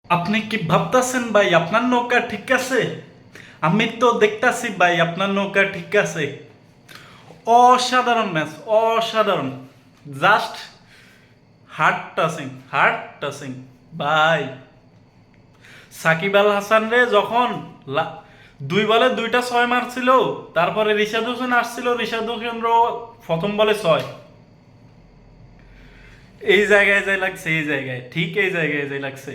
আপনি কি ভাবতাছেন ভাই আপনার নৌকা ঠিক আছে? আমি তো দেখতাছি ভাই আপনার নৌকা ঠিক আছে। অসাধারণ ম্যাচ, অসাধারণ। জাস্ট হার্ট টাচিং ভাই। সাকিব আল হাসান রে যখন দুই বলে দুইটা ছয় মারছিল, তারপরে রিশাদ হোসেন আসছিল, রিশাদ হোসেন প্রথম বলে ছয়। এই জায়গায় যাই লাগছে, এই জায়গায় ঠিক এই জায়গায় যাই লাগছে।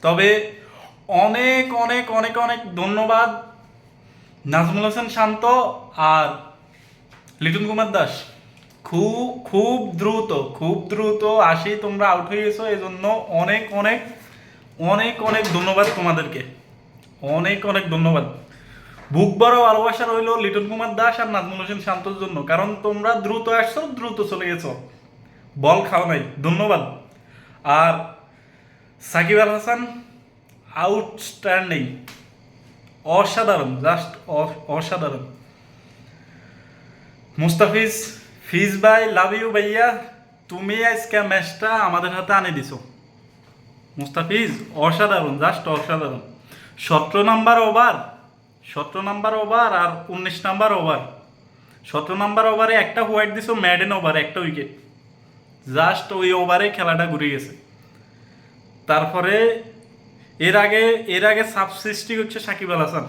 তবে অনেক অনেক অনেক অনেক ধন্যবাদ নাজমুল হাসান শান্ত আর লিটন কুমার দাস। খুব খুব দ্রুত, খুব দ্রুত আসি তোমরা আউট হয়ে গেছো, এই জন্য অনেক অনেক অনেক অনেক ধন্যবাদ তোমাদেরকে। অনেক অনেক ধন্যবাদ। বুক বড় ভালোবাসা রইল লিটন কুমার দাস আর নাজমুল হোসেন শান্তর জন্য, কারণ তোমরা দ্রুত আসছো, দ্রুত চলে গেছো, বল খাও নাই। ধন্যবাদ। আর সাকিব আল হাসান আউটস্ট্যান্ডিং, অসাধারণ, জাস্ট অসাধারণ। মুস্তাফিজ, ফিজ ভাই, লাভ ইউ ভাইয়া। তুমি আজকে ম্যাচটা আমাদের হাতে আনে দিছো। মুস্তাফিজ অসাধারণ, জাস্ট অসাধারণ। 17 নাম্বার ওভার, 17 নাম্বার ওভার আর 19 নাম্বার ওভার। 17 নাম্বার ওভারে একটা হোয়াইট দিছো, ম্যাডেন ওভার একটা উইকেট। জাস্ট ওই ওভারে খেলাটা ঘুরে গেছে। তারপরে এর আগে সাব সৃষ্টি হচ্ছে সাকিব আল হাসান,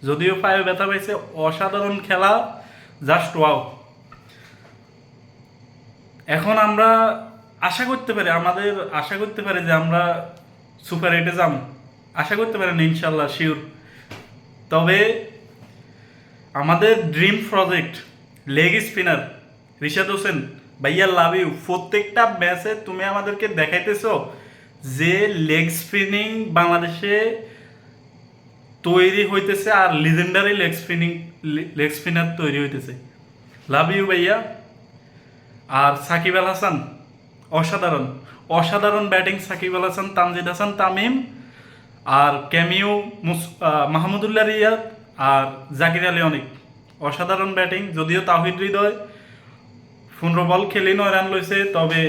যদিও পায়ে ব্যথা পাইছে। অসাধারণ খেলা, জাস্ট ওয়াও। এখন আমরা আশা করতে পারি যে আমরা সুপার এইটে যাম। আশা করতে পারেন ইনশাল্লাহ, শিওর। তবে আমাদের dream project leg spinner Rishad Hossain ভাইয়া, লাভ ইউ। প্রত্যেকটা ম্যাচে তুমি আমাদেরকে দেখাইতেছো যে লেগ স্পিনিং বাংলাদেশে তৈরি হইতেছে, আর লিজেন্ডারি লেগ স্পিনার তৈরি হইতেছে। লাভ ইউ ভাইয়া। আর সাকিব আল হাসান অসাধারণ, অসাধারণ ব্যাটিং সাকিব আল হাসান, তানজিদ হাসান তামিম, আর ক্যামিও মাহমুদুল্লাহ রিয়াদ আর জাকির আলী অনেক। অসাধারণ ব্যাটিং। যদিও তাহিদ হৃদয় 15 বল খেলে 9 রান লইছে, তবে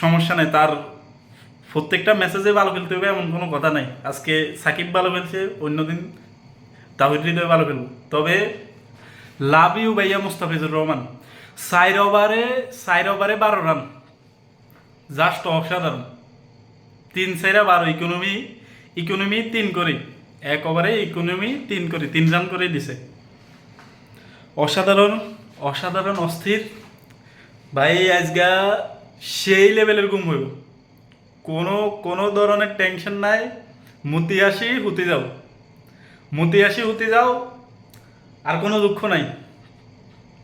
সমস্যা নেই, তার প্রত্যেকটা মেসেজে ভালো খেলতে হবে এমন কোনো কথা নাই। আজকে সাকিব ভালো খেলছে, অন্যদিন তাহিদ হৃদয় ভালো খেলব। তবে লাভ ইউ ভাইয়া মুস্তাফিজুর রহমান। 4 ওভারে 12 রান, জাস্ট অসাধারণ। 3 4 12 ইকোনমি 3 করে, 1 ওভারে ইকোনমি 3 করে, 3 রান করে দিছে। অসাধারণ, অসাধারণ, অস্থির ভাই। আজগা সেই লেভেলের ঘুম হইব, কোনো কোনো ধরনের টেনশন নাই। মুতি আসি হুতি যাও, আর কোনো দুঃখ নাই।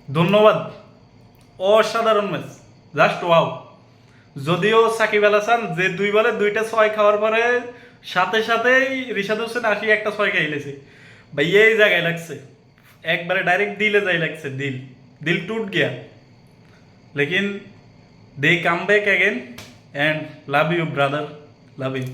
ধন্যবাদ। অসাধারণ ম্যাচ, জাস্ট ওয়াও। যদিও সাকিব আল হাসান যে 2 বলে 2টা ছয় খাওয়ার পরে সাথে সাথেই রিশাদ হোসেন আসি একটা ছয় খাইলেছে ভাই, এই জায়গায় লাগছে, একবারে ডাইরেক্ট দিলে যাই লাগছে, দিল দিল টুট গিয়া। लेकिन they come back again and love you brother, love you.